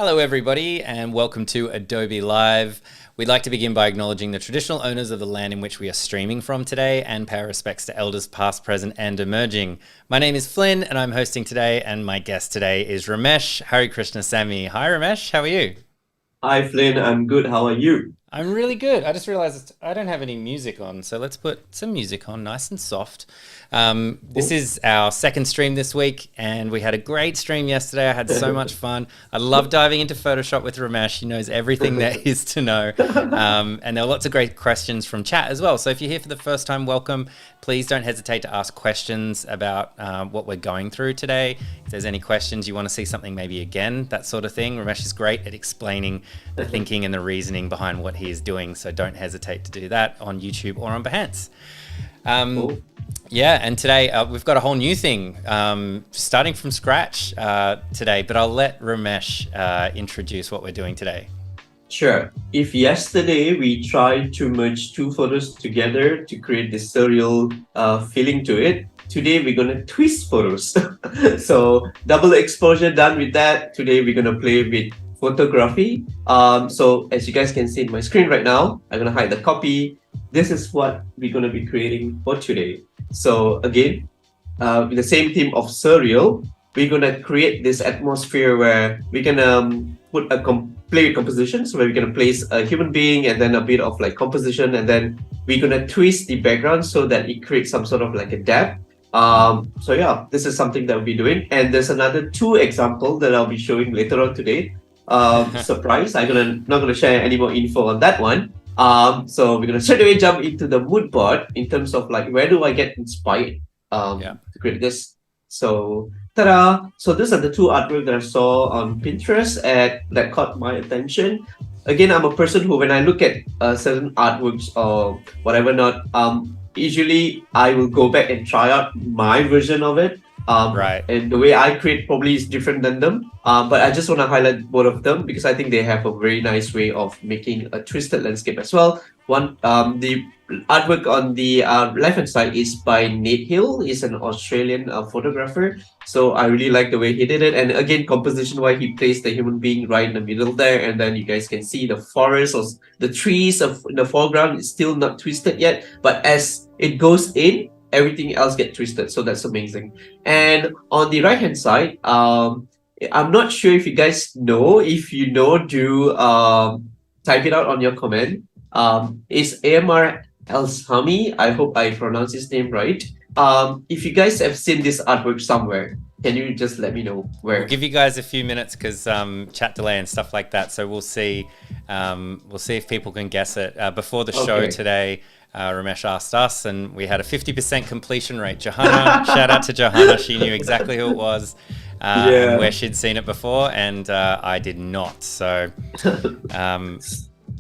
Hello everybody and welcome to Adobe Live. We'd like to begin by acknowledging the traditional owners of the land in which we are streaming from today and pay our respects to elders past, present and emerging. My name is Flynn and I'm hosting today, and my guest today is Ramesh Harikrishnasamy. Hi Ramesh, how are you? Hi Flynn, I'm good. How are you? I'm really good. I just realized I don't have any music on, so let's put some music on, nice and soft. This Oh, is our second stream this week, and we had a great stream yesterday. I had so much fun. I love diving into Photoshop with Ramesh. He knows everything there is to know. And there were lots of great questions from chat as well. So if you're here for the first time, welcome. Please don't hesitate to ask questions about what we're going through today. If there's any questions, you want to see something maybe again, that sort of thing. Ramesh is great at explaining the thinking and the reasoning behind what he is doing. So don't hesitate to do that on YouTube or on Behance. oh, Yeah, and today we've got a whole new thing, starting from scratch today, but I'll let Ramesh introduce what we're doing today. sure. If yesterday we tried to merge two photos together to create this surreal feeling to it, today we're gonna twist photos. So double exposure done with that. Today we're gonna play with photography. So as you guys can see in my screen right now, I'm gonna hide the copy. This is what we're gonna be creating for today. So again, with the same theme of surreal, we're gonna create this atmosphere where we can put play with compositions, where we're gonna place a human being and then a bit of like composition, and then we're gonna twist the background so that it creates some sort of like a depth. So yeah, this is something that we'll be doing, and there's another two example that I'll be showing later on today. Surprise! Not gonna share any more info on that one. So we're gonna straight away jump into the mood board in terms of like where do I get inspired Yeah. to create this. So ta-da! So these are the two artwork that I saw on Pinterest and that caught my attention. Again, I'm a person who, when I look at certain artworks or whatever not, usually I will go back and try out my version of it. Right. And the way I create probably is different than them. But I just want to highlight both of them because I think they have a very nice way of making a twisted landscape as well. The artwork on the left-hand side is by Nate Hill. He's an Australian photographer. So I really like the way he did it. And again, composition-wise, he placed the human being right in the middle there. And then you guys can see the forest or the trees in the foreground is still not twisted yet. But as it goes in, everything else get twisted. So that's amazing. And on the right-hand side, I'm not sure if you guys know. If you know, do type it out on your comment. It's AMR Elsami. I hope I pronounced his name right. If you guys have seen this artwork somewhere, can you just let me know We'll where? give you guys a few minutes because chat delay and stuff like that. So we'll see. We'll see if people can guess it. Before the show Okay. today, Ramesh asked us, and we had a 50% completion rate. Johanna, shout out to Johanna. She knew exactly who it was and where Yeah. she'd seen it before, and I did not. So,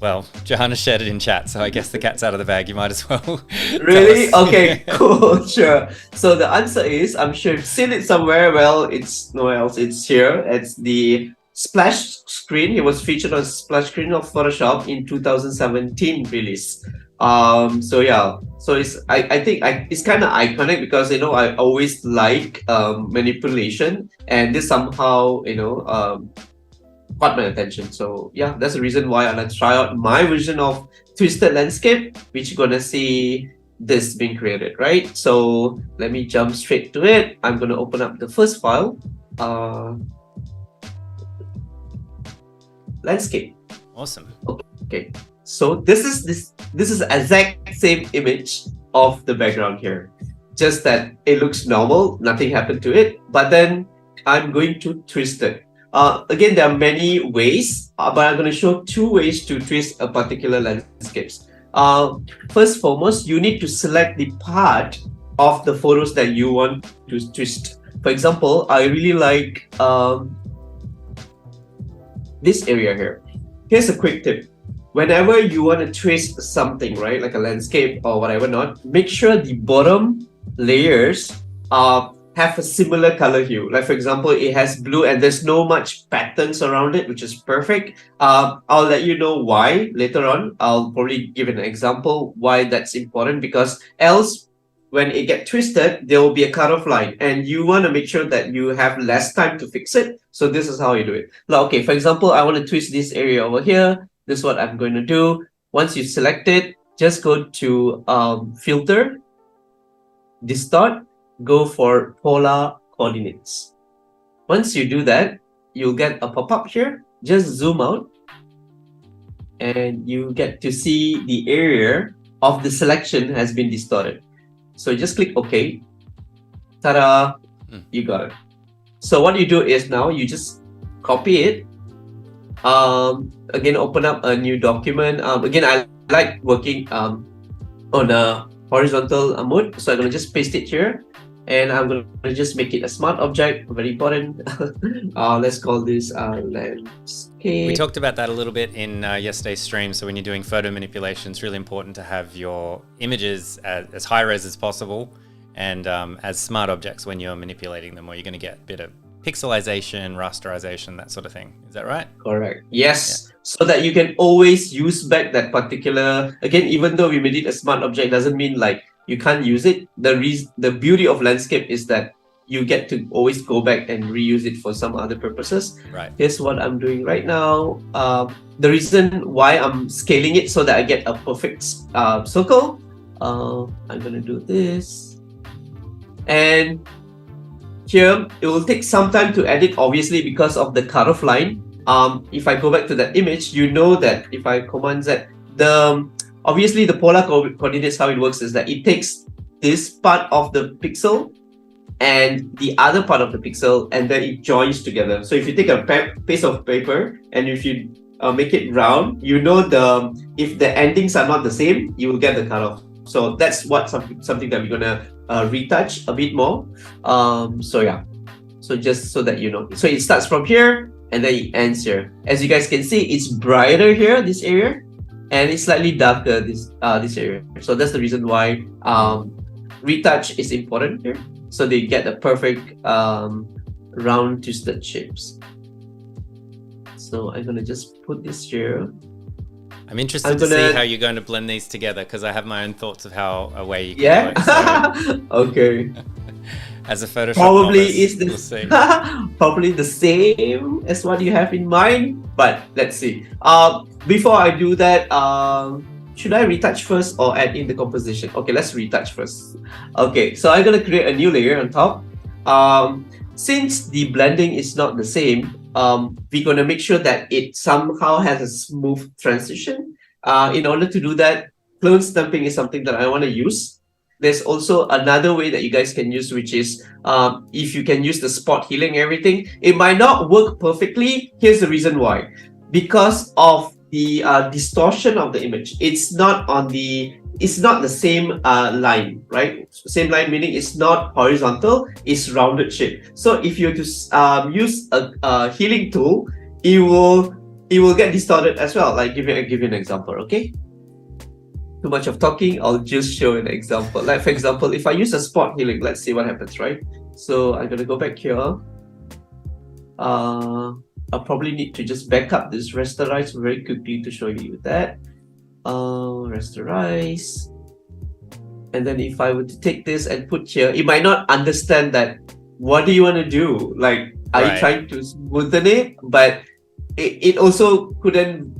well, Johanna shared it in chat, so I guess the cat's out of the bag. You might as well tell Really? us. Okay, cool, sure. So the answer is, I'm sure you've seen it somewhere. Well, it's nowhere else. It's here. It's the splash screen. It was featured on splash screen of Photoshop in 2017 release. So yeah, so I think it's kind of iconic because I always like manipulation, and this somehow caught my attention. So yeah, that's the reason why I'm gonna try out my version of twisted landscape, which you're gonna see this being created, right? So let me jump straight to it. I'm gonna open up the first file, uh, landscape. Awesome. Okay, so this is exact same image of the background here, just that it looks normal, nothing happened to it. But then I'm going to twist it. Again, there are many ways, but I'm going to show two ways to twist a particular landscapes. First foremost, you need to select the part of the photos that you want to twist. For example, I really like this area here. Here's a quick tip. Whenever you want to twist something, right, like a landscape or whatever not, make sure the bottom layers have a similar color hue. Like for example, it has blue and there's no much patterns around it, which is perfect. I'll let you know why later on. I'll probably give an example why that's important, because else when it get twisted, there will be a cutoff line, and you want to make sure that you have less time to fix it. So this is how you do it. Like, okay, for example, I want to twist this area over here. This is what I'm going to do. Once you select it, just go to filter, distort, go for polar coordinates. Once you do that, you'll get a pop-up here. Just zoom out, and you get to see the area of the selection has been distorted. So just click OK. Ta-da! You got it. So what you do is now you just copy it. Again, open up a new document. Again, I like working on a horizontal mode, so I'm gonna just paste it here, and I'm gonna just make it a smart object. Very important. Let's call this landscape. We talked about that a little bit in yesterday's stream. So when you're doing photo manipulation, it's really important to have your images as high res as possible and as smart objects when you're manipulating them, or you're going to get a bit of pixelization, rasterization, that sort of thing. Is that right? Correct. Yes. Yeah. So that you can always use back that particular, again, even though we made it a smart object, doesn't mean like you can't use it. The beauty of landscape is that you get to always go back and reuse it for some other purposes. Right. Here's what I'm doing right now. The reason why I'm scaling it so that I get a perfect circle. I'm gonna do this. And here, it will take some time to edit, obviously, because of the cutoff line. If I go back to that image, you know that if I Command Z, obviously the polar coordinates, how it works is that it takes this part of the pixel and the other part of the pixel, and then it joins together. So if you take a piece of paper and if you make it round, you know if the endings are not the same, you will get the cutoff. So that's what something that we're gonna retouch a bit more. So yeah, so just so that you know. So it starts from here and then it ends here. As you guys can see, it's brighter here, this area, and it's slightly darker, this area. So that's the reason why retouch is important here. So they get the perfect round twisted shapes. So I'm gonna just put this here. I'm interested to see how you're going to blend these together, because I have my own thoughts of how a way you can yeah. work, so. Okay. As a Photoshop probably novice, is the probably the same as what you have in mind, but let's see. Before I do that, should I retouch first or add in the composition? Okay, let's retouch first. Okay, so I'm gonna create a new layer on top. Since the blending is not the same, we're gonna make sure that it somehow has a smooth transition. In order to do that, clone stamping is something that I want to use. There's also another way that you guys can use, which is if you can use the spot healing everything. It might not work perfectly. Here's the reason why. Because of the distortion of the image. It's not the same line, right? Same line meaning it's not horizontal, it's rounded shape. So if you use a healing tool, it will get distorted as well. Like give you an example, okay? Too much of talking, I'll just show an example. Like for example, if I use a spot healing, let's see what happens, right? So I'm gonna go back here. I'll probably need to just back up this rasterize very quickly to show you that. Rasterize. And then if I were to take this and put here, it might not understand that. What do you want to do? Like, are you trying to smoothen it? But it also couldn't,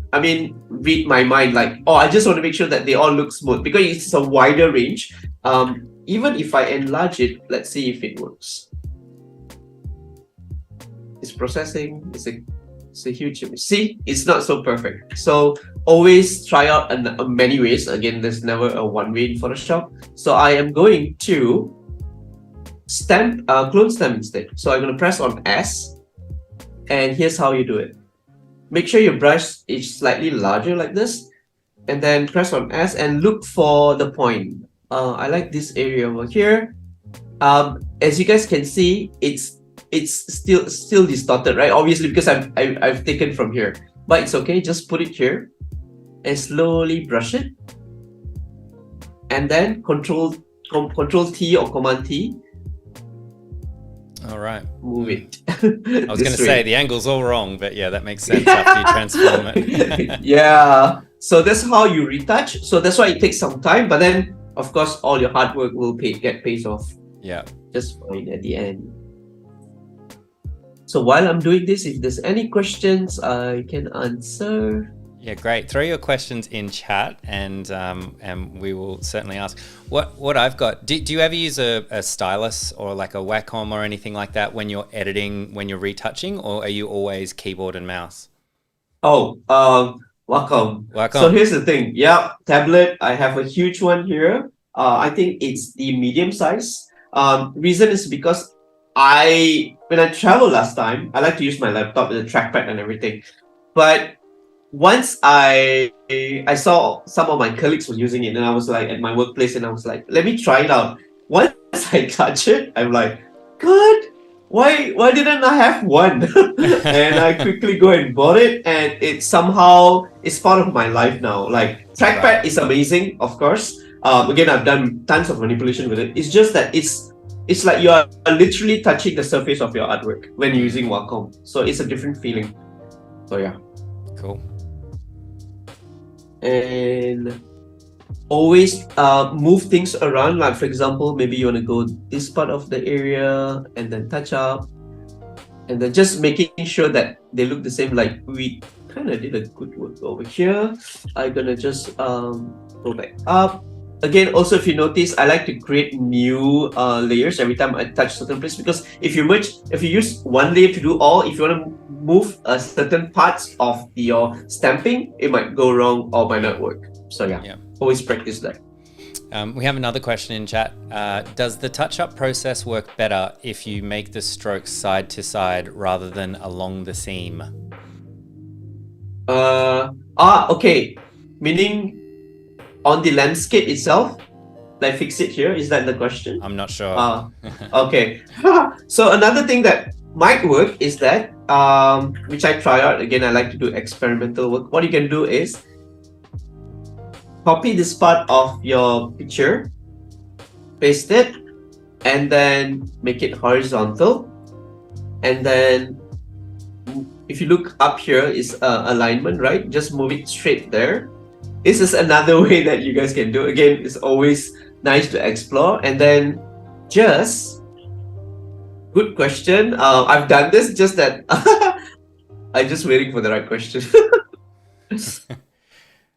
read my mind. Like, oh, I just want to make sure that they all look smooth because it's a wider range. Even if I enlarge it, let's see if it works. It's processing. It's a huge image. See, it's not so perfect. So always try out many ways. Again, there's never a one way in Photoshop. So I am going to clone stamp instead. So I'm going to press on S, and here's how you do it. Make sure your brush is slightly larger like this, and then press on S and look for the point. I like this area over here. As you guys can see, it's still distorted, right? Obviously, because I've taken from here, but it's okay. Just put it here and slowly brush it, and then Control T or Command T. All right, move it. I was going to say the angle's all wrong, but yeah, that makes sense after you transform it. Yeah, so that's how you retouch. So that's why it takes some time. But then, of course, all your hard work will get paid off. Yeah. Just fine at the end. So while I'm doing this, if there's any questions, I can answer. Yeah, great. Throw your questions in chat, and we will certainly ask. What I've got. Do you ever use a stylus or like a Wacom or anything like that when you're editing, when you're retouching, or are you always keyboard and mouse? Oh, Wacom. Wacom. So here's the thing. Yeah, tablet. I have a huge one here. I think it's the medium size. Reason is because when I traveled last time, I like to use my laptop with a trackpad and everything. But once I saw some of my colleagues were using it, and I was like at my workplace, and I was like, let me try it out. Once I touch it, I'm like, God, why didn't I have one? And I quickly go and bought it, and it somehow is part of my life now. Like trackpad is amazing, of course. Again, I've done tons of manipulation with it. It's just that it's like you are literally touching the surface of your artwork when you're using Wacom. So it's a different feeling. So yeah. Cool. And always move things around. Like for example, maybe you want to go this part of the area and then touch up, and then just making sure that they look the same. Like we kind of did a good work over here. I'm gonna just go back up. Again, also if you notice, I like to create new layers every time I touch certain place, because if you use one layer to do all, if you want to move certain parts of your stamping, it might go wrong or might not work. So yeah. Always practice that. We have another question in chat. Does the touch-up process work better if you make the strokes side to side rather than along the seam? Okay. Meaning on the landscape itself, like fix it here? Is that the question? I'm not sure. Okay. So another thing that might work is that, which I try out, again, I like to do experimental work. What you can do is copy this part of your picture, paste it, and then make it horizontal. And then if you look up here is alignment, right? Just move it straight there. This is another way that you guys can do. Again, it's always nice to explore. And then good question. I've done this, just that I'm just waiting for the right question.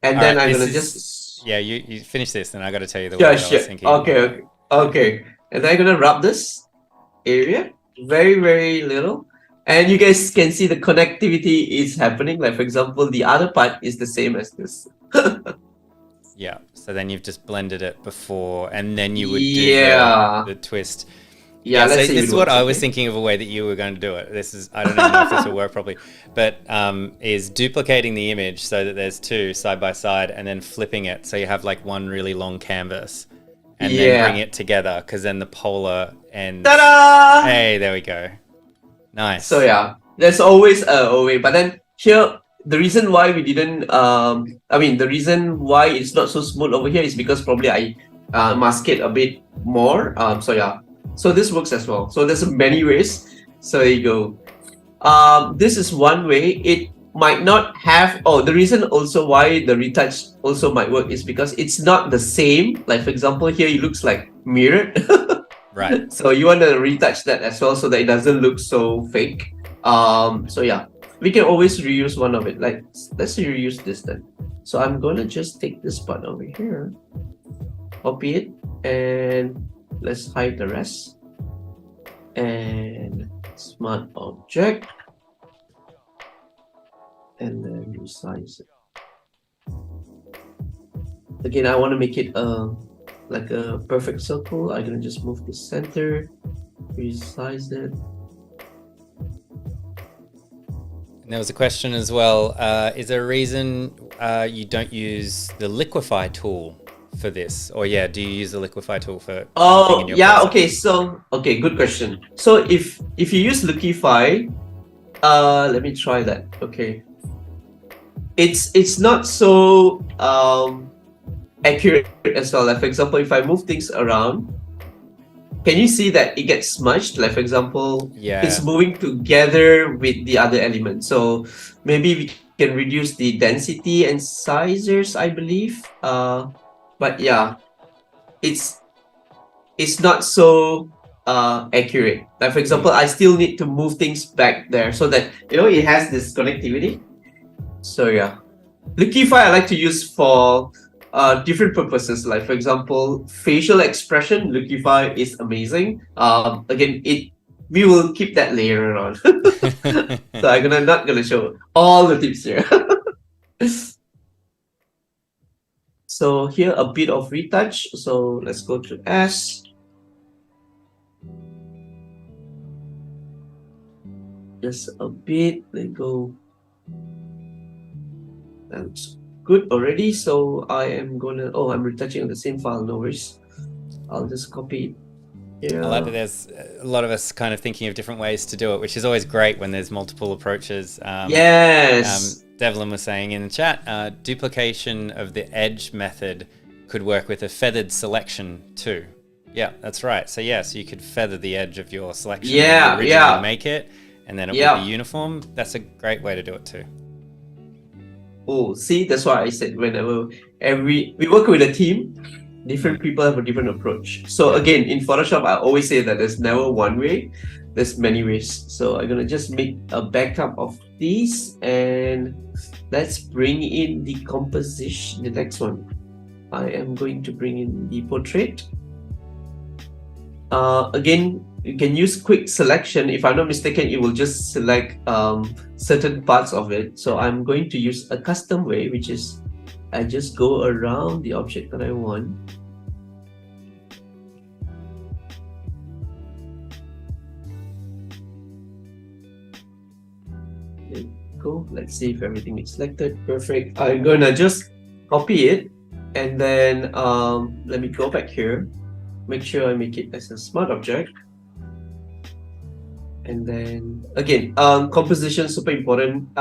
And then I'm gonna just... Yeah, you finish this, and I got to tell you the way I was thinking. Okay. And then I'm gonna wrap this area very, very little. And you guys can see the connectivity is happening. Like for example, the other part is the same as this. Yeah. So then you've just blended it before, and then you would do the twist. Yeah. So this is what I was thinking of, a way that you were going to do it. This is, I don't know if this will work properly, but is duplicating the image so that there's two side by side, and then flipping it so you have like one really long canvas, and then bring it together, because then the polar ends. Ta-da! Hey, there we go. Nice. So yeah, there's always a way. But then here, the reason why we didn't, the reason why it's not so smooth over here is because probably I mask it a bit more. So yeah, so this works as well. So there's many ways. So there you go. This is one way. It might not have. Oh, the reason also why the retouch also might work is because it's not the same. Like for example, here it looks like mirrored. Right. So you want to retouch that as well so that it doesn't look so fake. So yeah, we can always reuse one of it. Like let's reuse this then. So I'm gonna just take this part over here, copy it, and let's hide the rest. And smart object, and then resize it. Again, I want to make it like a perfect circle. I'm gonna just move the center, resize it. And there was a question as well. Is there a reason you don't use the liquify tool for this? Or do you use the liquify tool for? Oh yeah, process? Okay, good question. So if you use liquify, let me try that. Okay, it's not so accurate as well. Like for example, if I move things around, can you see that it gets smudged? Like for example, it's moving together with the other elements. So maybe we can reduce the density and sizers, I believe. But yeah, it's not so accurate. Like for example, I still need to move things back there so that it has this connectivity. So yeah, Liquify I like to use for different purposes. Like for example, facial expression. Liquify is amazing. Again, we will keep that later on. So I'm not gonna show all the tips here. So here a bit of retouch. So let's go to S. Just a bit. Let go. That's good already. So I am gonna. Oh, I'm retouching on the same file. No worries. I'll just copy it here. I like that there's a lot of us kind of thinking of different ways to do it, which is always great when there's multiple approaches. Yes. Devlin was saying in the chat, duplication of the edge method could work with a feathered selection too. Yeah, that's right. So yes, you could feather the edge of your selection when you originally make it, and then it will be uniform. That's a great way to do it too. Oh, see, that's why I said whenever we work with a team, different people have a different approach. So again, in Photoshop, I always say that there's never one way, there's many ways. So I'm gonna just make a backup of these, and let's bring in the composition, the next one. I am going to bring in the portrait. Again, you can use quick selection. If I'm not mistaken, it will just select certain parts of it. So I'm going to use a custom way, which is I just go around the object that I want. There you go. Let's see if everything is selected. Perfect. I'm gonna just copy it, and then let me go back here. Make sure I make it as a smart object. And then again, composition super important.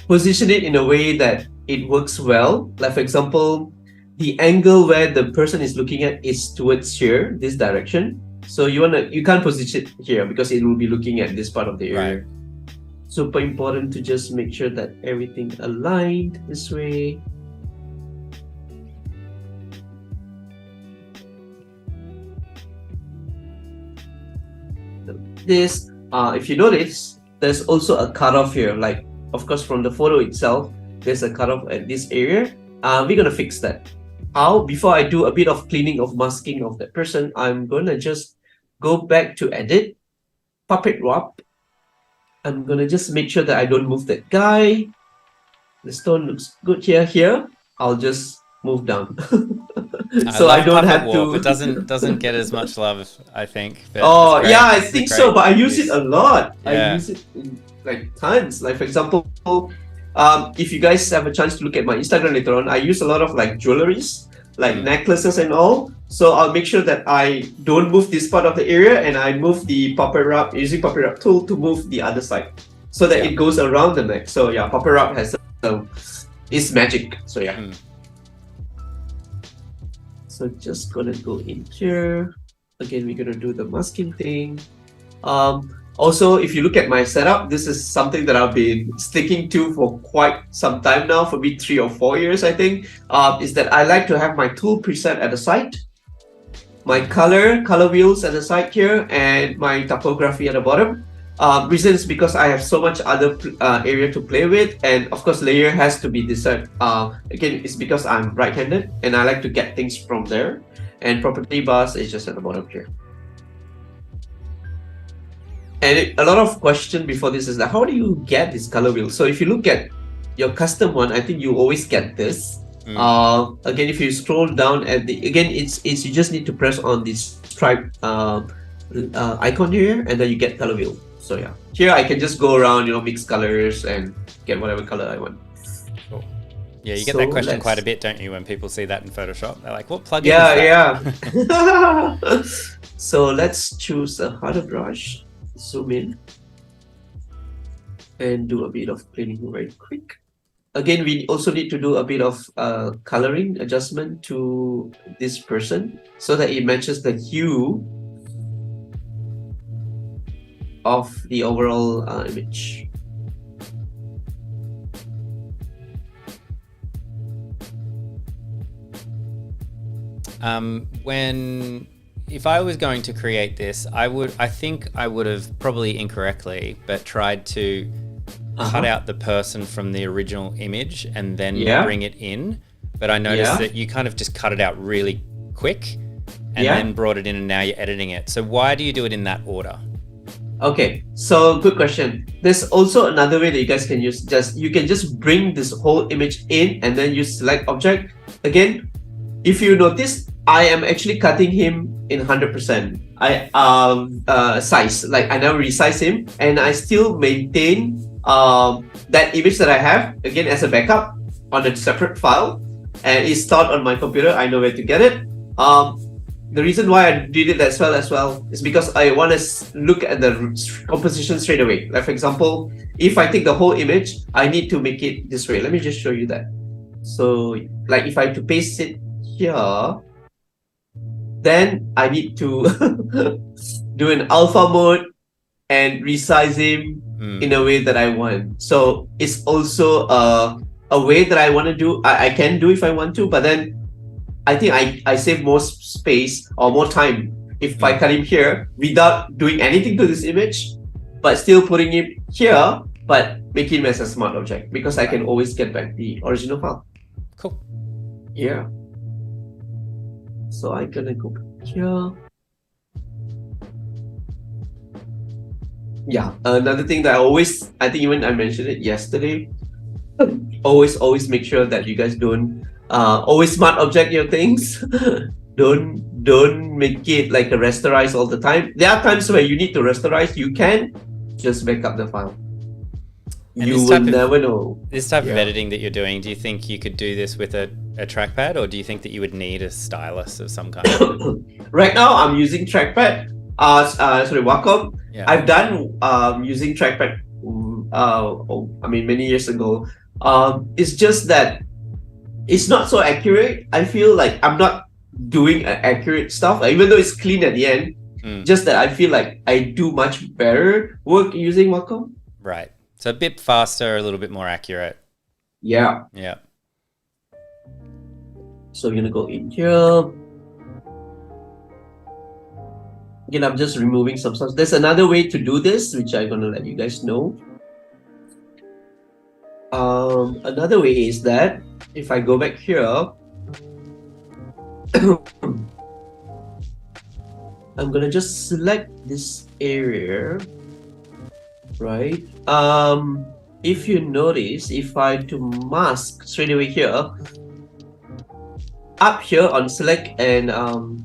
Position it in a way that it works well. Like for example, the angle where the person is looking at is towards here, this direction. So you can't position it here because it will be looking at this part of the area. Right. Super important to just make sure that everything aligned this way. This, if you notice, there's also a cutoff here. Like, of course, from the photo itself, there's a cutoff at this area. We're gonna fix that. How? Before I do a bit of cleaning of masking of that person, I'm gonna just go back to edit, puppet wrap. I'm gonna just make sure that I don't move that guy. The stone looks good here. Here, I'll just move down. So I don't have to. It doesn't get as much love, I think. Oh yeah, I think so. But I use it a lot. Yeah. I use it in, like tons. Like for example, if you guys have a chance to look at my Instagram later on, I use a lot of like jewelries, like necklaces and all. So I'll make sure that I don't move this part of the area, and I move the puppet wrap using puppet wrap tool to move the other side, so that it goes around the neck. So yeah, puppet wrap has it's magic. So yeah. So just gonna go in here. Again, we're gonna do the masking thing. Also, if you look at my setup, this is something that I've been sticking to for quite some time now, for maybe 3 or 4 years, I think, is that I like to have my tool preset at the side, my color wheels at the side here, and my typography at the bottom. Reason is because I have so much other area to play with, and of course layer has to be this side. Again, it's because I'm right-handed and I like to get things from there, and property bars is just at the bottom here. And a lot of question before this is like, how do you get this color wheel? So if you look at your custom one, I think you always get this. Again, if you scroll down at the, again, it's you just need to press on this stripe icon here, and then you get color wheel. So yeah, here I can just go around, mix colors and get whatever color I want. Cool. Yeah, you get that question quite a bit, don't you, when people see that in Photoshop? They're like, what plugin is that? Yeah. So let's choose a harder brush, zoom in, and do a bit of cleaning very quick. Again, we also need to do a bit of coloring adjustment to this person so that it matches the hue of the overall image. If I was going to create this, I think I would have probably incorrectly, but tried to cut out the person from the original image and then bring it in. But I noticed that you kind of just cut it out really quick and then brought it in, and now you're editing it. So why do you do it in that order? Okay, so good question. There's also another way that you guys can use. You can just bring this whole image in and then you select object. Again, if you notice, I am actually cutting him in 100%. Size, like I now resize him, and I still maintain that image that I have again as a backup on a separate file, and it's stored on my computer. I know where to get it. The reason why I did it as well is because I want to look at the composition straight away. Like for example, if I take the whole image, I need to make it this way. Let me just show you that. So like if I have to paste it here, then I need to do an alpha mode and resize him in a way that I want. So it's also a way that I want to do. I can do if I want to, but then I think I save more space or more time if I cut him here without doing anything to this image, but still putting him here, but making him as a smart object, because I can always get back the original file. Cool. Yeah. So I'm gonna go here. Yeah, another thing that I think even I mentioned it yesterday, always make sure that you guys don't always smart object your things. don't make it like a rasterize all the time. There are times where you need to rasterize. You can just back up the file. And you will never know. This type of editing that you're doing, do you think you could do this with a trackpad, or do you think that you would need a stylus of some kind? Right now, I'm using trackpad. Wacom. Yeah. I've done using trackpad. Many years ago. It's just that it's not so accurate. I feel like I'm not doing accurate stuff, even though it's clean at the end. Just that I feel like I do much better work using Wacom. Right. So a bit faster, a little bit more accurate. Yeah. Yeah. So we're gonna go in here. Again, I'm just removing some stuff. There's another way to do this, which I'm gonna let you guys know. Another way is that if I go back here, I'm gonna just select this area, right? If you notice, if I do mask straight away here, up here on select, and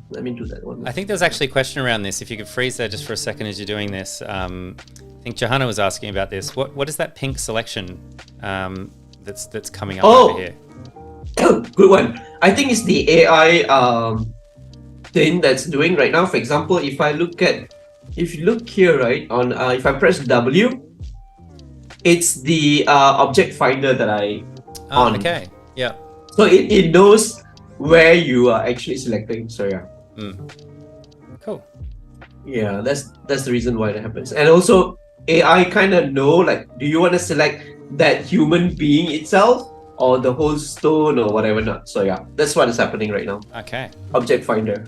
let me do that one. I think there's actually a question around this. If you could freeze there just for a second as you're doing this. I think Johanna was asking about this. What is that pink selection that's coming up over here? Good one. I think it's the AI thing that's doing right now. For example, if you look here, right, on if I press W, it's the object finder that I on. Okay. Yeah. So it knows where you are actually selecting. So yeah. Cool. Yeah, that's the reason why that happens. And also AI kind of know, like, do you want to select that human being itself or the whole stone or whatever not. So yeah, that's what is happening right now. Okay. Object finder.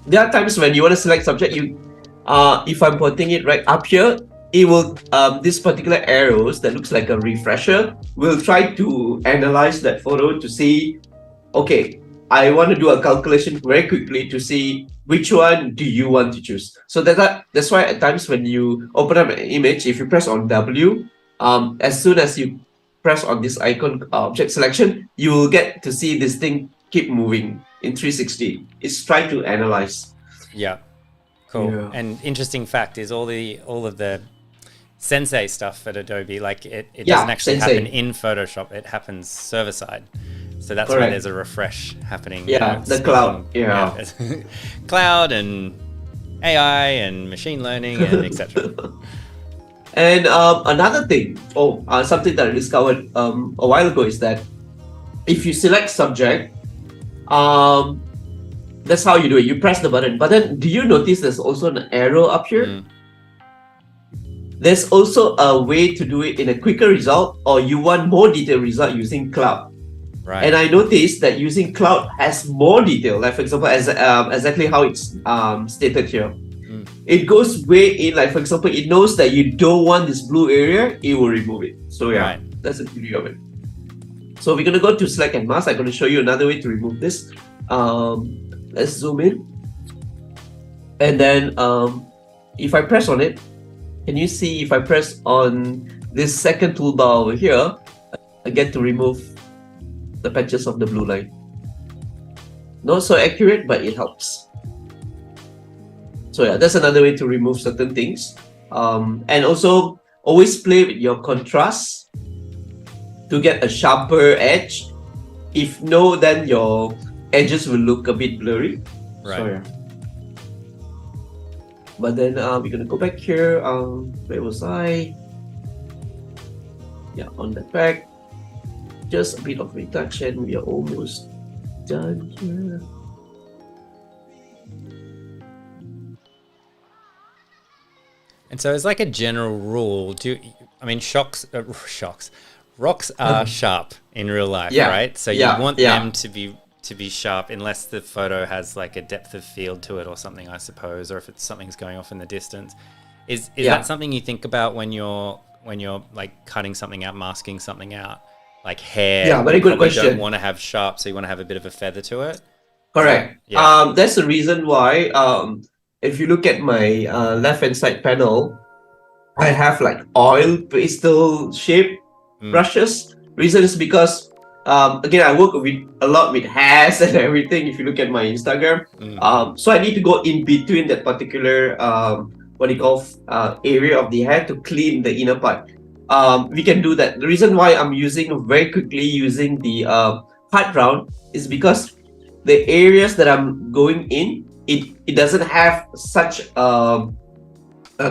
There are times when you want to select subject, if I'm putting it right up here, it will this particular arrows that looks like a refresher will try to analyze that photo to see, okay, I want to do a calculation very quickly to see which one do you want to choose. So that's why at times when you open up an image, if you press on W, as soon as you press on this icon object selection, you will get to see this thing keep moving in 360. It's trying to analyze. Yeah. Cool. Yeah. And interesting fact is all of the Sensei stuff at Adobe, like it doesn't actually happen in Photoshop. It happens server side. So that's why there's a refresh happening. Yeah, the cloud. Yeah. Cloud and AI and machine learning and etc. And another thing, something that I discovered a while ago is that if you select subject, that's how you do it. You press the button. But then, do you notice there's also an arrow up here? There's also a way to do it in a quicker result, or you want more detailed result using cloud. Right. And I noticed that using cloud has more detail. Like for example, as exactly how it's stated here. It goes way in. Like for example, it knows that you don't want this blue area, it will remove it. So yeah, that's the beauty of it. So we're gonna go to select and mask. I'm gonna show you another way to remove this. Let's zoom in, and then if I press on it, can you see if I press on this second toolbar over here, I get to remove the patches of the blue line. Not so accurate, but it helps. So yeah, that's another way to remove certain things. And also always play with your contrast to get a sharper edge. If no, then your edges will look a bit blurry. Right. So, yeah. But then we're gonna go back here. Where was I? Yeah, on the back. Just a bit of reduction. We are almost done here. And so, as like a general rule, rocks are sharp in real life, right? So you want them to be sharp, unless the photo has like a depth of field to it or something, I suppose, or if it's something's going off in the distance. Is that something you think about when you're like cutting something out, masking something out, like hair? Yeah, very good question. You don't want to have sharp, so you want to have a bit of a feather to it. Correct. That's the reason why. If you look at my left-hand side panel, I have like oil pastel shape brushes. Reason is because again, I work a lot with hairs and everything. If you look at my Instagram, so I need to go in between that particular area of the hair to clean the inner part. We can do that. The reason why I'm very quickly using the hard round is because the areas that I'm going in, it doesn't have such a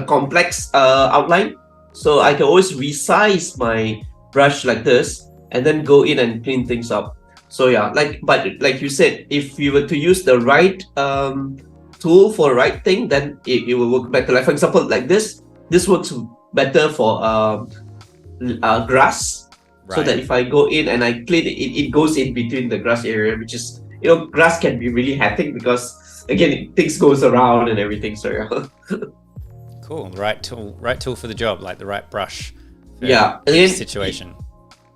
complex outline, so I can always resize my brush like this and then go in and clean things up. So yeah, but like you said, if you were to use the right tool for the right thing, then it will work better. Like for example, like this works better for grass. Right. So that if I go in and I clean it goes in between the grass area, which is, grass can be really hectic because again, things goes around and everything. So yeah. Cool. Right tool for the job, like the right brush for each situation.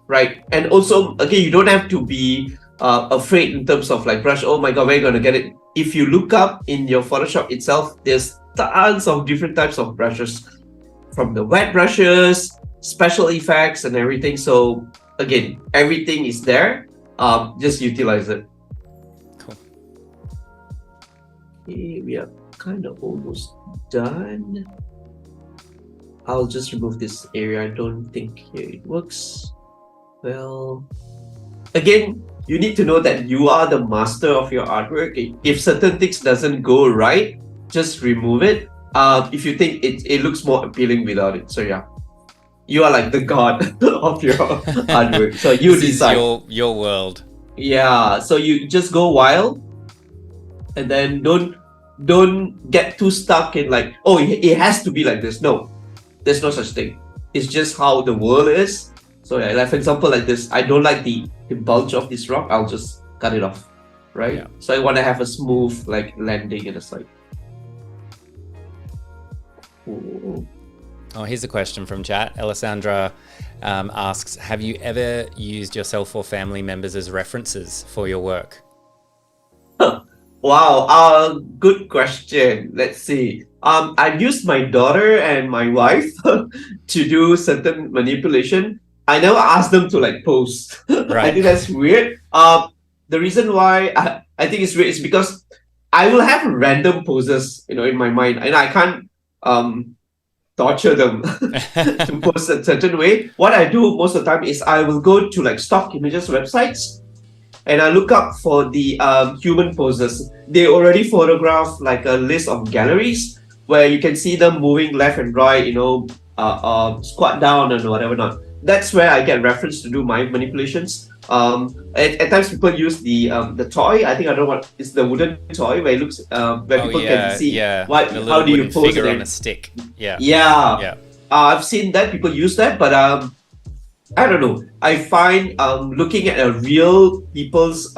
Right. And also, again, you don't have to be afraid in terms of like brush. Oh my God, where are you gonna get it? If you look up in your Photoshop itself, there's tons of different types of brushes, from the wet brushes, special effects, and everything. So again, everything is there. Just utilize it. Cool. Okay, we are kind of almost done. I'll just remove this area. I don't think here it works. Well, again, you need to know that you are the master of your artwork. If certain things doesn't go right, just remove it. If you think it looks more appealing without it. So yeah, you are like the god of your artwork. So you this decide. Is your world. Yeah. So you just go wild, and then don't get too stuck in like, oh, it has to be like this. No, there's no such thing. It's just how the world is. So yeah, like for example, like this, I don't like the bulge of this rock. I'll just cut it off, right? Yeah. So I want to have a smooth like landing in the side. Ooh. Oh, here's a question from chat. Alessandra asks, have you ever used yourself or family members as references for your work? Wow, good question. Let's see. I've used my daughter and my wife to do certain manipulation. I never asked them to like pose. Right. I think that's weird. The reason why I think it's weird is because I will have random poses, in my mind, and I can't torture them to pose a certain way. What I do most of the time is I will go to like stock images websites and I look up for the human poses. They already photograph like a list of galleries where you can see them moving left and right, squat down and whatever not. That's where I get reference to do my manipulations. At times people use the toy. I think I don't know what it's, the wooden toy where it looks where people can see how do you pose figure it on a stick. Yeah. I've seen that people use that, but I don't know. I find looking at a real people's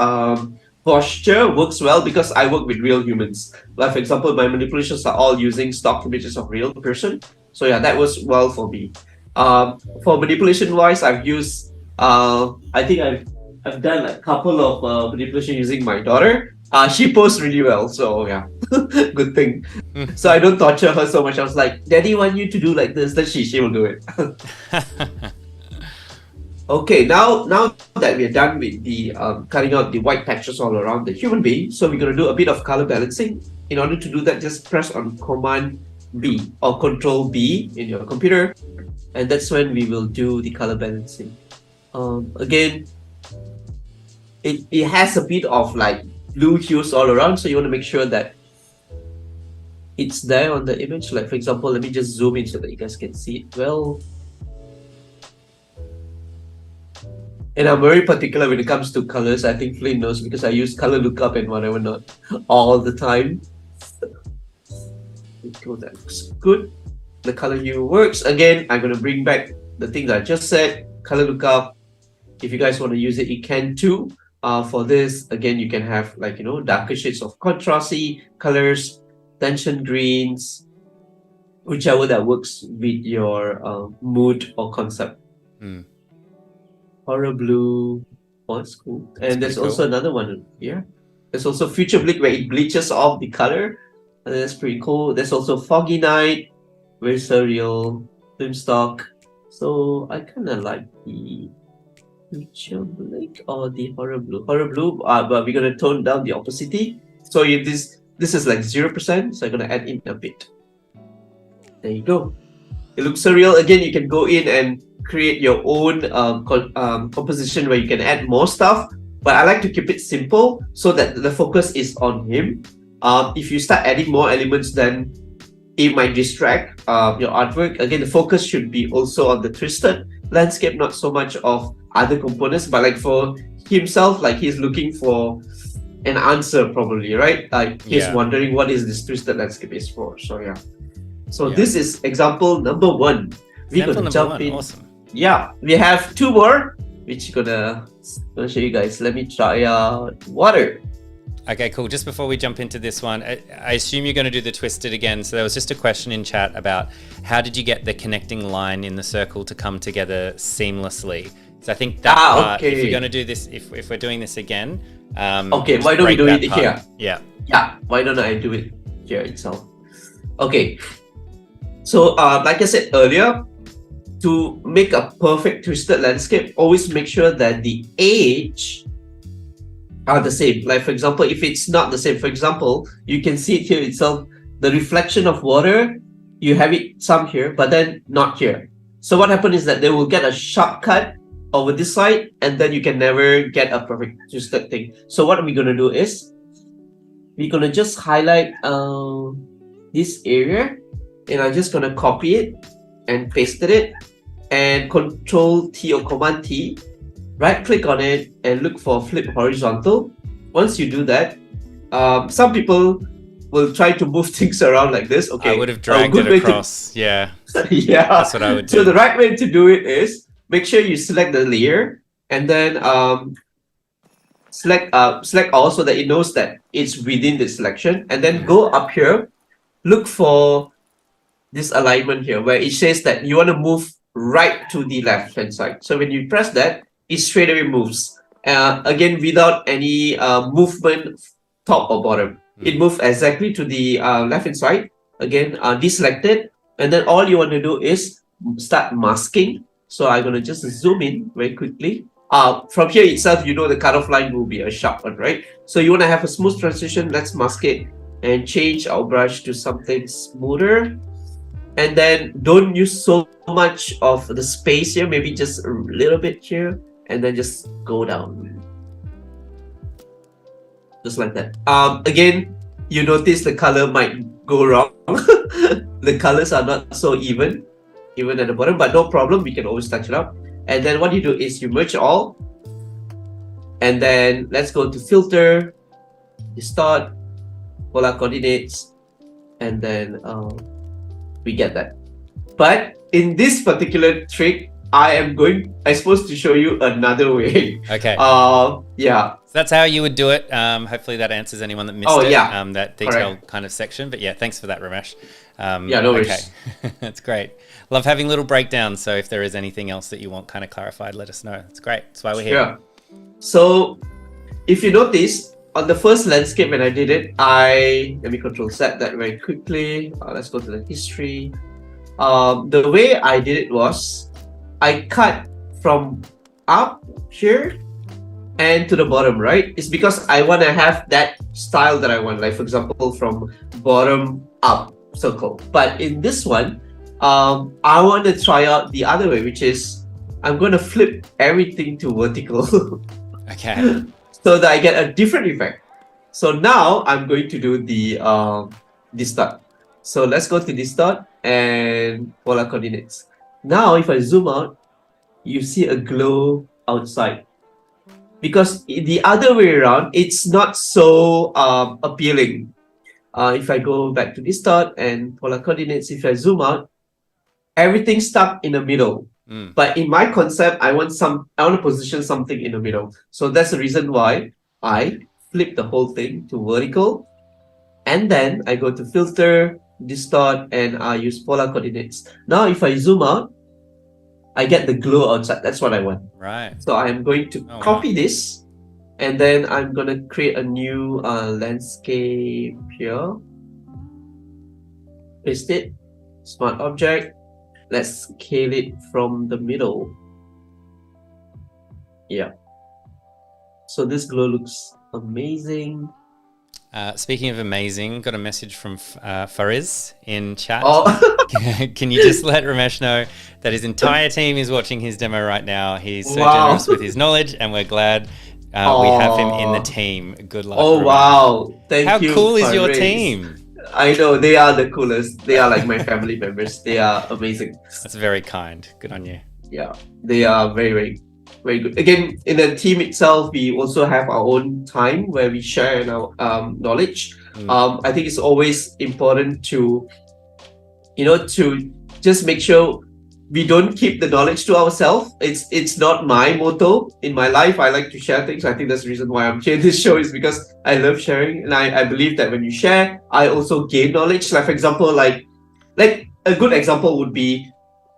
posture works well because I work with real humans. Like for example, my manipulations are all using stock images of real person. So yeah, that was well for me. For manipulation wise, I've used I think I've done a couple of manipulation using my daughter. She posts really well, so yeah, good thing. So I don't torture her so much. I was like, "Daddy want you to do like this," then she will do it. Okay, now that we're done with the cutting out the white patches all around the human being, so we're gonna do a bit of color balancing. In order to do that, just press on Command B or Control B in your computer, and that's when we will do the color balancing. Again, it has a bit of like blue hues all around, so you want to make sure that it's there on the image. Like for example, let me just zoom in so that you guys can see it well. And I'm very particular when it comes to colors. I think Flynn knows because I use color lookup and whatever not all the time. Cool, that looks good. The color hue works. Again, I'm going to bring back the things I just said. Color lookup. If you guys want to use it, you can too. For this, again, you can have like, you know, darker shades of contrasty colors, tension greens, whichever that works with your mood or concept. Horror blue. Oh, that's cool. And there's also another one here. There's also future bleak where it bleaches off the color. And that's pretty cool. There's also foggy night, very surreal, film stock. So I kind of like the future bleak or the horror blue. Horror blue, but we're gonna tone down the opacity. So if this is like 0%, so I'm gonna add in a bit. There you go. It looks surreal. Again, you can go in and create your own composition where you can add more stuff, but I like to keep it simple so that the focus is on him. If you start adding more elements, then it might distract your artwork. Again, the focus should be also on the twisted landscape, not so much of other components, but like for himself, like he's looking for an answer probably, right? Like he's wondering what is this twisted landscape is for. So yeah. So this is example number 1. We're gonna jump in. Awesome. Yeah, we have 2 more, which gonna show you guys. Let me try out water. Okay, cool. Just before we jump into this one, I assume you're going to do the twisted again. So there was just a question in chat about how did you get the connecting line in the circle to come together seamlessly? So I think that part, if you're going to do this, if we're doing this again, okay, why don't we do it here? Yeah. Yeah, why don't I do it here itself? Okay. So like I said earlier, to make a perfect twisted landscape, always make sure that the edge are the same. Like for example, if it's not the same, for example, you can see it here itself, the reflection of water, you have it some here, but then not here. So what happened is that they will get a sharp cut over this side, and then you can never get a perfect twisted thing. So what we're gonna do is, we're gonna just highlight this area, and I'm just gonna copy it and pasted it, and Control T or Command T, right click on it and look for flip horizontal. Once you do that, some people will try to move things around like this. Okay, I would have dragged it across. Yeah. Yeah, that's what I would do. So the right way to do it is make sure you select the layer and then select all so that it knows that it's within the selection, and then go up here, look for this alignment here where it says that you want to move right to the left hand side. So when you press that, it straight away moves. Again, without any movement top or bottom. It moves exactly to the left hand side. Again, deselect it, and then all you want to do is start masking. So I'm going to just zoom in very quickly. From here itself, you know the cutoff line will be a sharp one, right? So you want to have a smooth transition. Let's mask it and change our brush to something smoother. And then don't use so much of the space here, maybe just a little bit here, and then just go down. Just like that. Again, you notice the color might go wrong. The colors are not so even at the bottom, but no problem, we can always touch it up. And then what you do is you merge all, and then let's go to filter, distort, polar coordinates, and then we get that. But in this particular trick, I'm supposed to show you another way. Okay. Yeah. So that's how you would do it. Hopefully that answers anyone that missed it. Yeah. That detailed kind of section. But yeah, thanks for that, Ramesh. Yeah, no worries. Okay. That's great. Love having little breakdowns. So if there is anything else that you want kind of clarified, let us know. It's great. That's why we're here. Yeah. So if you notice, on the first landscape when I did it, let me control set that very quickly. Let's go to the history. The way I did it was I cut from up here and to the bottom, right? It's because I want to have that style that I want, like for example, from bottom up circle. But in this one, I want to try out the other way, which is I'm going to flip everything to vertical. Okay. So that I get a different effect. So now I'm going to do the distort. So let's go to distort and polar coordinates. Now if I zoom out, you see a glow outside. Because the other way around, it's not so appealing. If I go back to distort and polar coordinates, if I zoom out, everything's stuck in the middle. But in my concept, I want to position something in the middle. So that's the reason why I flip the whole thing to vertical. And then I go to filter, distort, and I use polar coordinates. Now, if I zoom out, I get the glow outside. That's what I want. Right. So I'm going to copy this, and then I'm going to create a new landscape here. Paste it, smart object. Let's scale it from the middle. Yeah. So this glow looks amazing. Speaking of amazing, got a message from Fariz in chat. Oh. Can you just let Ramesh know that his entire team is watching his demo right now? He's so generous with his knowledge, and we're glad we have him in the team. Good luck. Oh, Ramesh. wow. Thank you. How cool is Fariz. your team? I know, they are the coolest. They are like my family members. They are amazing. That's very kind. Good on you. Yeah, they are very, very, very good. Again, in the team itself, we also have our own time where we share our knowledge. I think it's always important to, to just make sure we don't keep the knowledge to ourselves. It's not my motto in my life. I like to share things. I think that's the reason why I'm here. This show is because I love sharing, and I believe that when you share, I also gain knowledge. Like for example, like a good example would be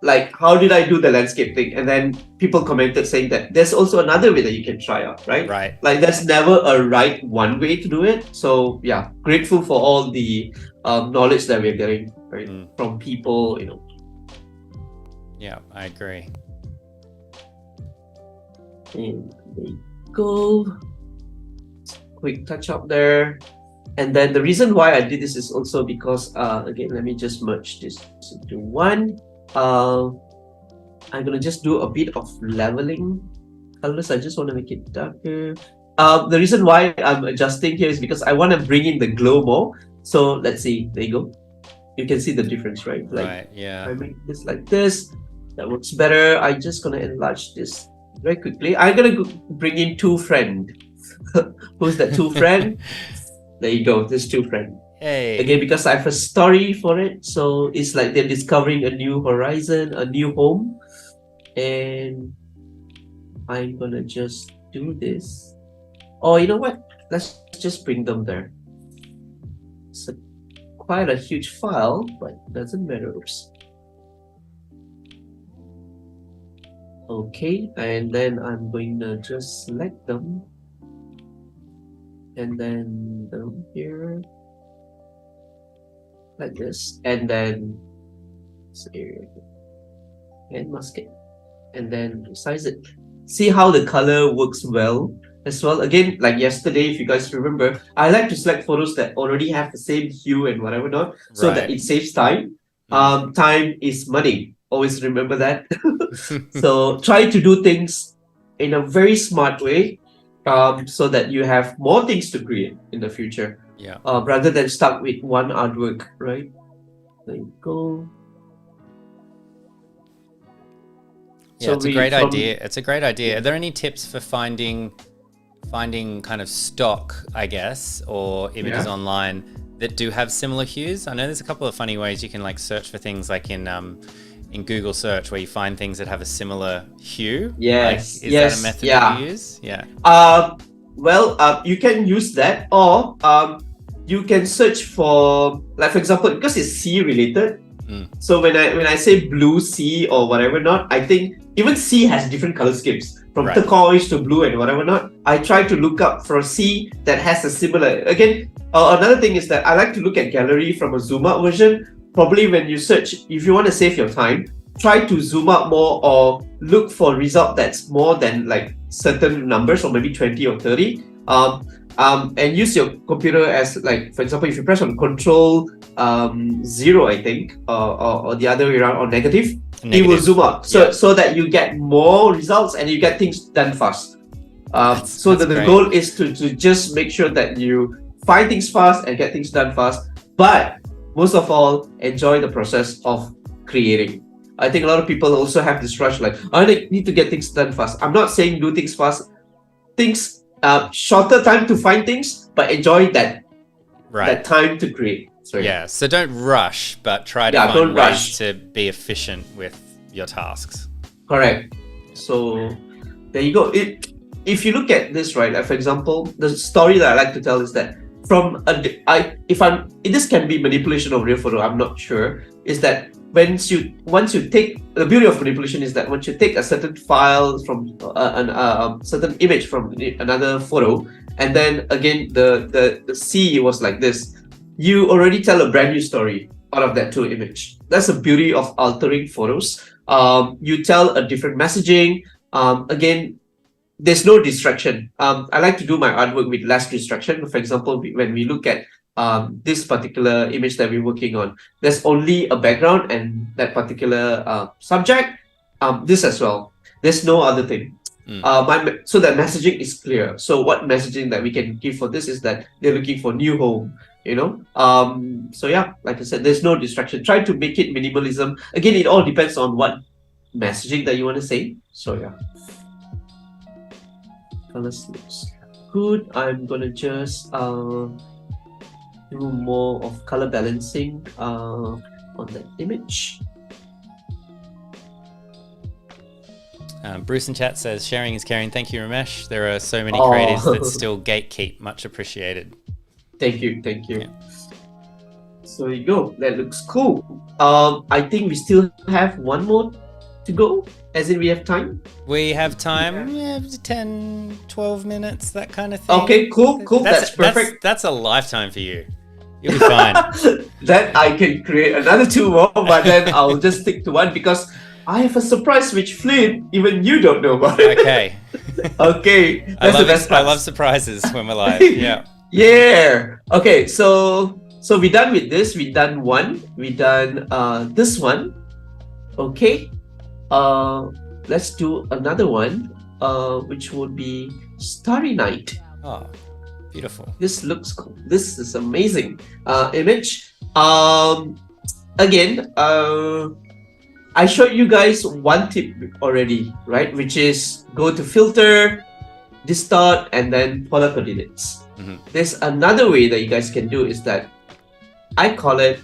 like, how did I do the landscape thing? And then people commented saying that there's also another way that you can try out, right? Right. Like there's never a right one way to do it. So yeah, grateful for all the knowledge that we're getting from people, Yeah, I agree. And there you go. Quick touch up there. And then the reason why I did this is also because, again, let me just merge this into one. I'm going to just do a bit of leveling colors. I just want to make it darker. The reason why I'm adjusting here is because I want to bring in the glow more. So let's see. There you go. You can see the difference, right? Like, right, yeah. I make this like this. That works better. I'm just going to enlarge this very quickly. I'm going to bring in two friend. Who's that two friend? There you go. This two friend. Hey. Again, because I have a story for it. So it's like they're discovering a new horizon, a new home. And I'm going to just do this. Oh, you know what? Let's just bring them there. It's quite a huge file, but doesn't matter. Oops. Okay, and then I'm going to just select them, and then down here like this, and then and mask it, and then resize it. See how the color works well as well. Again, like yesterday, if you guys remember, I like to select photos that already have the same hue and whatever not, so that it saves time. Time is money. Always remember that. So try to do things in a very smart way, so that you have more things to create in the future. Yeah. Rather than stuck with one artwork, right? There you go. Yeah, so it's a great idea. It's a great idea. Are there any tips for finding kind of stock, I guess, or images online that do have similar hues? I know there's a couple of funny ways you can like search for things like in in Google search where you find things that have a similar hue? Yes. Is that a method that you use? Yeah. You can use that, or you can search for, like, for example, because it's sea related. So when I say blue sea or whatever not, I think even sea has different color schemes from turquoise to blue and whatever not. I try to look up for a sea that has a similar. Again, another thing is that I like to look at gallery from a zoom out version. Probably when you search, if you want to save your time, try to zoom out more or look for a result that's more than like certain numbers, or maybe 20 or 30. And use your computer as, like, for example, if you press on Control 0, I think, or the other way around, or negative, it will zoom out. So that you get more results and you get things done fast. The goal is to just make sure that you find things fast and get things done fast. But most of all, enjoy the process of creating. I think a lot of people also have this rush, like, I need to get things done fast. I'm not saying do things fast. Shorter time to find things, but enjoy that time to create. So don't rush, but try to find ways to be efficient with your tasks. Correct. So there you go. If you look at this, right, like, for example, the story that I like to tell is that this can be manipulation of real photo, I'm not sure, is that once you take, the beauty of manipulation is that once you take a certain file from a certain image from another photo, and then again the sea was like this, you already tell a brand new story out of that two image. That's the beauty of altering photos. You tell a different messaging. Again, there's no distraction. I like to do my artwork with less distraction. For example, when we look at this particular image that we're working on, there's only a background and that particular subject. This as well. There's no other thing. So that messaging is clear. So what messaging that we can give for this is that they're looking for new home, you know. So yeah, like I said, there's no distraction. Try to make it minimalism. Again, it all depends on what messaging that you want to say. So yeah. Colors looks good. I'm gonna just do more of color balancing on that image. Bruce in chat says, sharing is caring. Thank you, Ramesh. There are so many creatives that still gatekeep. Much appreciated. Thank you. Yeah. So there you go. That looks cool. I think we still have one more to go, as in we have time. We have time, 10, 12 minutes, that kind of thing. Okay, cool. That's perfect. That's a lifetime for you. You'll be fine. Then I can create another two more, but then I'll just stick to one because I have a surprise which, Flynn, even you don't know about it. Okay. Okay. That's the best part. I love surprises when we're live. Yeah. Yeah. Okay, so we're done with this. We've done one. We've done this one. Okay. Let's do another one, which would be Starry Night. Oh, beautiful. This looks cool. This is amazing image. Again, I showed you guys one tip already, right? Which is go to filter, distort, and then polar coordinates. There's another way that you guys can do is that I call it,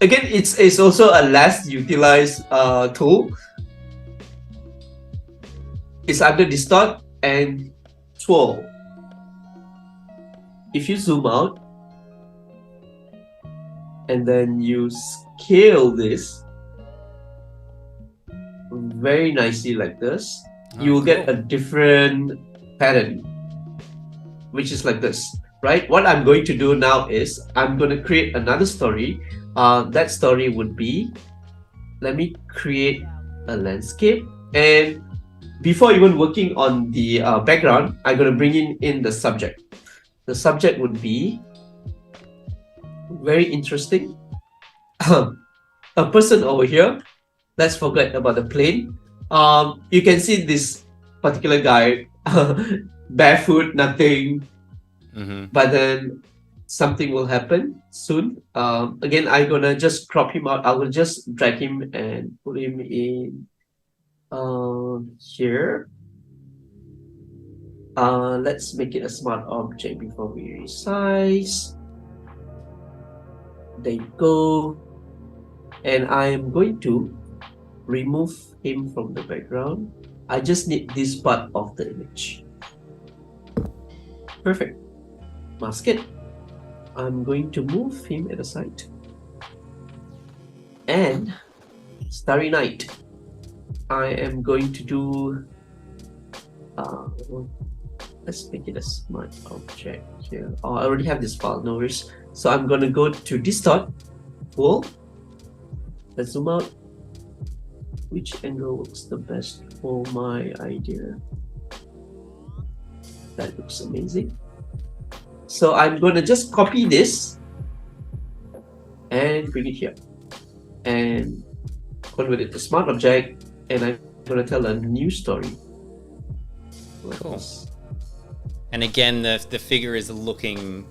again, it's also a less utilized tool. It's under distort and twirl. If you zoom out and then you scale this very nicely like this, you will get a different pattern, which is like this, right? What I'm going to do now is I'm going to create another story. That story would be, let me create a landscape, and before even working on the background, I'm going to bring in the subject. The subject would be very interesting. A person over here. Let's forget about the plane. You can see this particular guy barefoot, nothing. But then something will happen soon. Again, I'm gonna just crop him out. I will just drag him and put him in here. Let's make it a smart object before we resize. There you go. And I am going to remove him from the background. I just need this part of the image. Perfect. Mask it. I'm going to move him at the side. And Starry Night. I am going to do let's make it a smart object here. Oh, I already have this file, no worries. So I'm gonna go to distort, full. Let's zoom out. Which angle works the best for my idea? That looks amazing. So I'm gonna just copy this and bring it here and convert it to smart object, and I'm gonna tell a new story. Cool. And again, the figure is looking,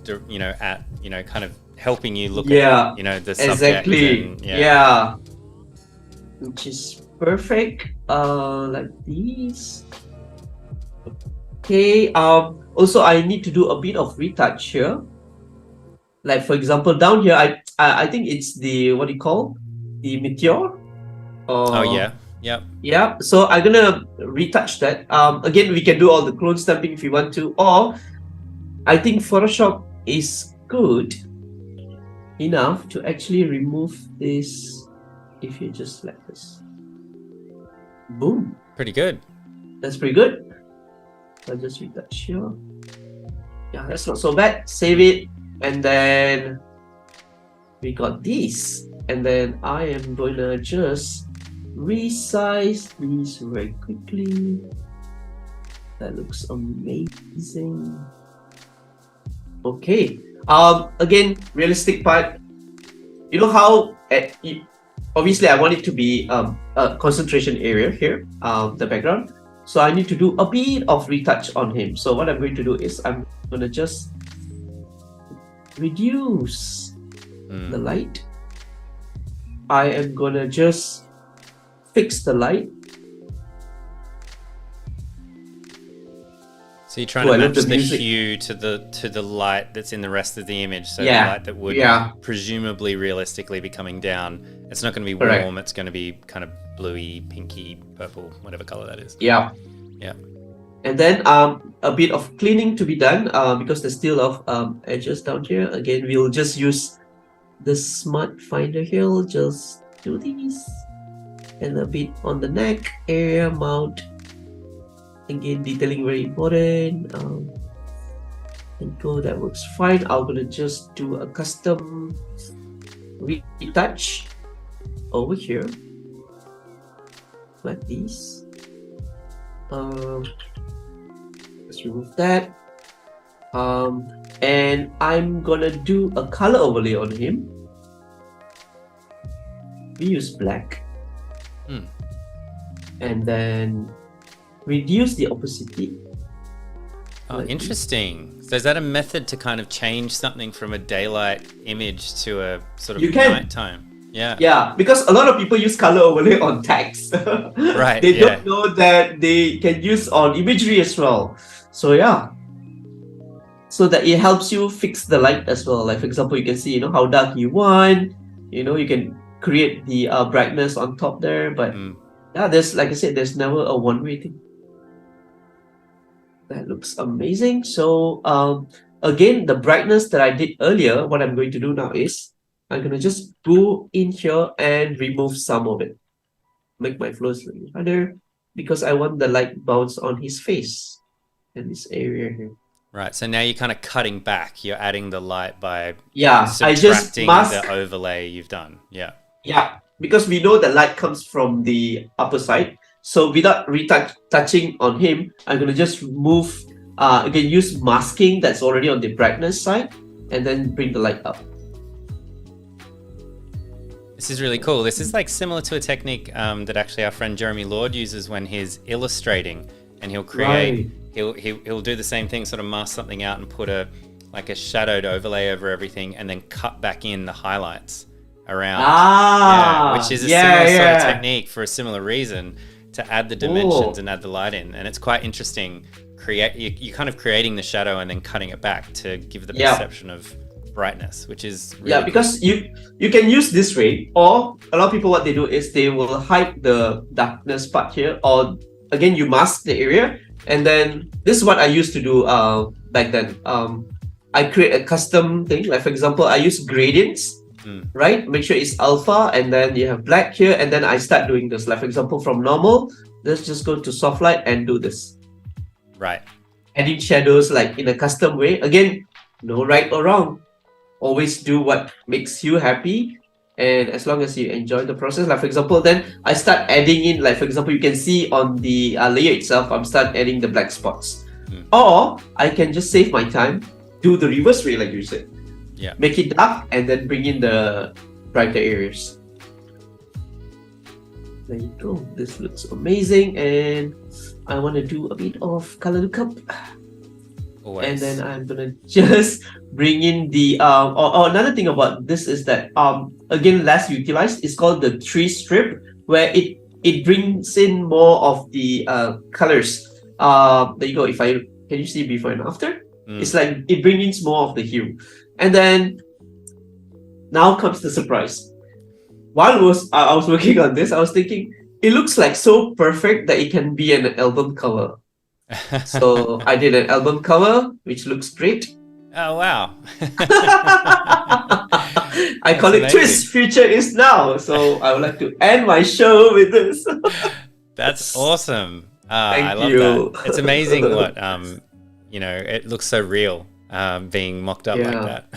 at, kind of helping you look at, the subject. Exactly. And, yeah. Which is perfect. Like this. Okay. Also, I need to do a bit of retouch here. Like for example, down here, I think it's the what do you call the meteor. Oh yeah. Yep. Yeah, so I'm gonna retouch that. Again, we can do all the clone stamping if you want to, or I think Photoshop is good enough to actually remove this if you just like this. Boom. Pretty good. That's pretty good. I'll just retouch here. Yeah, that's not so bad. Save it, and then we got this, and then I am gonna just resize these very quickly. That looks amazing. Okay. Again, realistic part. You know how obviously I want it to be a concentration area here, the background. So I need to do a bit of retouch on him. So what I'm going to do is I'm gonna just reduce the light. I am gonna just fix the light. So you're trying to match the hue to the light that's in the rest of the image. So the light that would presumably realistically be coming down, it's not going to be warm. Correct. It's going to be kind of bluey, pinky, purple, whatever color that is. Yeah. Yeah. And then a bit of cleaning to be done because there's still a lot of edges down here. Again, we'll just use the smart finder here. We'll just do these. And a bit on the neck area, mount. Again, detailing very important. And go, that works fine. I'm gonna just do a custom retouch over here, like this. Let's remove that. And I'm gonna do a color overlay on him. We use black. And then reduce the opacity. Oh, like interesting. So is that a method to kind of change something from a daylight image to a sort of nighttime? Yeah. Yeah, because a lot of people use color overlay on text. Right. They don't know that they can use on imagery as well. So yeah. So that it helps you fix the light as well. Like for example, you can see, how dark you want. You can create the brightness on top there, but yeah, there's, like I said, there's never a one-way thing. That looks amazing. So again, the brightness that I did earlier, what I'm going to do now is I'm going to just go in here and remove some of it. Make my flow slightly harder because I want the light bounce on his face in this area here. Right, so now you're kind of cutting back. You're adding the light by I subtracting just mask the overlay you've done. Yeah. Yeah, because we know the light comes from the upper side. So without touching on him, I'm going to just move, again, use masking that's already on the brightness side, and then bring the light up. This is really cool. This is like similar to a technique that actually our friend Jeremy Lord uses when he's illustrating, and he'll create, he'll do the same thing, sort of mask something out and put a shadowed overlay over everything, and then cut back in the highlights around, which is a similar sort of technique for a similar reason to add the dimensions and add the light in. And it's quite interesting. You're kind of creating the shadow and then cutting it back to give the perception of brightness, which is really Yeah, because you can use this way, or a lot of people what they do is they will hide the darkness part here, or again you mask the area, and then this is what I used to do back then. I create a custom thing, like for example, I use gradients, right? Make sure it's alpha, and then you have black here, and then I start doing this. Like for example, from normal, let's just go to soft light and do this. right. Adding shadows like in a custom way. Again, no right or wrong. Always do what makes you happy, and as long as you enjoy the process. Like for example, then I start adding in, like for example, you can see on the layer itself, I'm start adding the black spots. Or I can just save my time, do the reverse way like you said. Yeah. Make it dark and then bring in the brighter areas. There you go. This looks amazing, and I want to do a bit of color lookup. Always. And then I'm gonna just bring in the or another thing about this is that again less utilized. It's called the tree strip, where it brings in more of the colors. There you go. If I can you see before and after? It's like it brings in more of the hue. And then now comes the surprise. While I was working on this, I was thinking it looks like so perfect that it can be an album cover. So I did an album cover, which looks great. Oh, wow. I call it amazing. Twist Future is Now. So I would like to end my show with this. That's awesome. Thank I love you. that. It's amazing what, it looks so real being mocked up like that.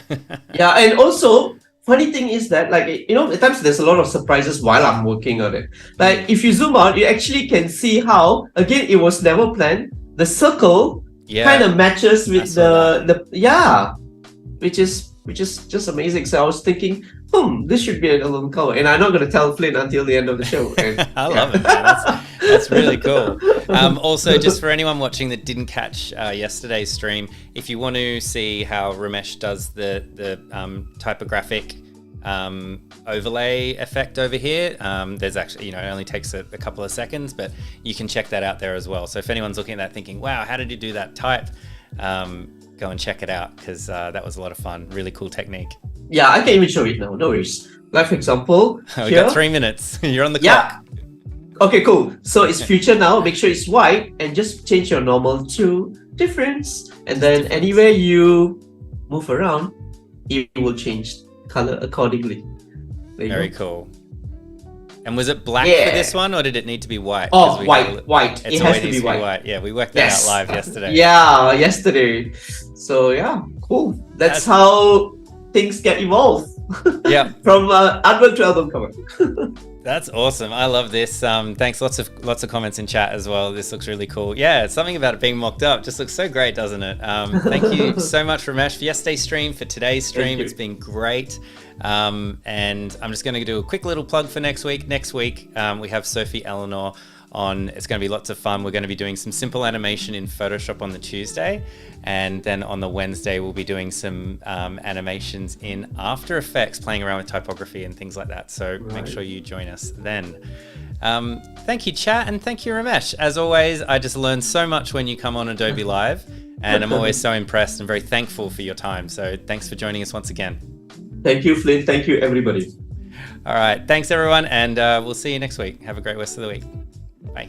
Yeah, and also, funny thing is that, like, at times there's a lot of surprises while I'm working on it. Like, if you zoom out, you actually can see how, again, it was never planned. The circle kind of matches with which is just amazing. So I was thinking, this should be an album cover, and I'm not going to tell Flynn until the end of the show. And, I love it, man. That's really cool. Also, just for anyone watching that didn't catch yesterday's stream, if you want to see how Ramesh does the typographic overlay effect over here, there's actually, it only takes a couple of seconds, but you can check that out there as well. So if anyone's looking at that thinking, wow, how did you do that type? Go and check it out, because that was a lot of fun. Really cool technique. Yeah, I can even show it now. No worries. Like for example, we got 3 minutes. You're on the clock. Okay, cool. So it's future now. Make sure it's white, and just change your normal to difference. And then anywhere you move around, it will change color accordingly. Very cool. And was it black for this one, or did it need to be white? Oh, white. It has to be white. Yeah, we worked that out live yesterday. Yeah, yesterday. So yeah, cool. That's how things get evolved. Yeah. From artwork to album cover. That's awesome. I love this. Thanks. Lots of comments in chat as well. This looks really cool. Yeah, something about it being mocked up just looks so great, doesn't it? Thank you so much, Ramesh, for yesterday's stream, for today's stream. It's been great. And I'm just going to do a quick little plug for next week. Next week, we have Sophie Eleanor on. It's going to be lots of fun. We're going to be doing some simple animation in Photoshop on the Tuesday. And then on the Wednesday, we'll be doing some animations in After Effects, playing around with typography and things like that. So make sure you join us then. Thank you, chat, and thank you, Ramesh. As always, I just learn so much when you come on Adobe Live, and I'm always so impressed and very thankful for your time. So thanks for joining us once again. Thank you, Flynn. Thank you, everybody. All right. Thanks, everyone, and we'll see you next week. Have a great rest of the week. Bye.